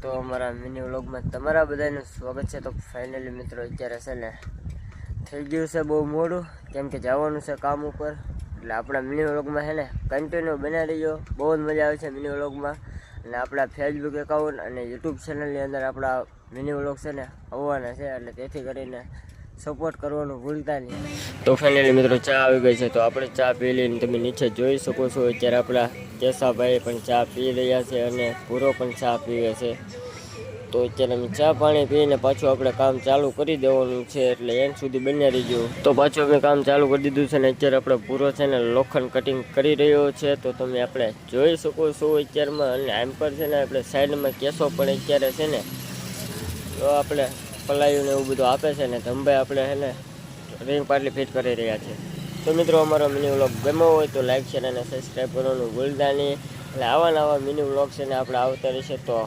તો અમારા મિની વ્લોગમાં તમારા બધાનું સ્વાગત છે। તો ફાઇનલી મિત્રો અત્યારે છે ને થઈ ગયું છે બહુ મોડું, કેમ કે જવાનું છે કામ ઉપર, એટલે આપણા મિની વ્લોગમાં છે ને કન્ટિન્યુ બના રહીજો। બહુ જ મજા આવે છે મિની વ્લોગમાં, અને આપણા ફેસબુક એકાઉન્ટ અને યુટ્યુબ ચેનલની અંદર આપણા મિની વ્લોગ છે ને આવવાના છે, એટલે તેથી કરીને સપોર્ટ કરવાનું ભૂલતા નહીં। તો ફાઇનલી મિત્રો ચા આવી ગઈ છે, તો આપણે ચા પી લઈને તમે નીચે જોઈ શકો છો। અત્યારે આપણા કેશાભાઈ પણ ચા પી રહ્યા છે અને પૂરો પણ ચા પીવે છે। તો અત્યારે અમે ચા પાણી પીને પાછું આપણે કામ ચાલુ કરી દેવાનું છે, એટલે એન્ડ સુધી બન્યા રહીજો। તો પાછું અમે કામ ચાલુ કરી દીધું છે ને અત્યારે આપણે પૂરો છે ને લોખંડ કટિંગ કરી રહ્યો છે, તો તમે આપણે જોઈ શકો છો અત્યારમાં। અને આમ પર છે ને આપણે સાઈડમાં કેસો પણ અત્યારે છે ને તો આપણે પલાયું ને એવું બધું આપે છે ને ધંભાઈ આપણે છે ને રિંગ પાટલી ફિટ કરી રહ્યા છે। તો મિત્રો અમારો મિની વ્લોગ ગમ્યો હોય તો લાઈક શેર અને સબસ્ક્રાઈબ કરવાનું ભૂલતા નહીં, એટલે આવા નવા મિની વ્લોગ છે ને આપણે આવતા રહેશે। તો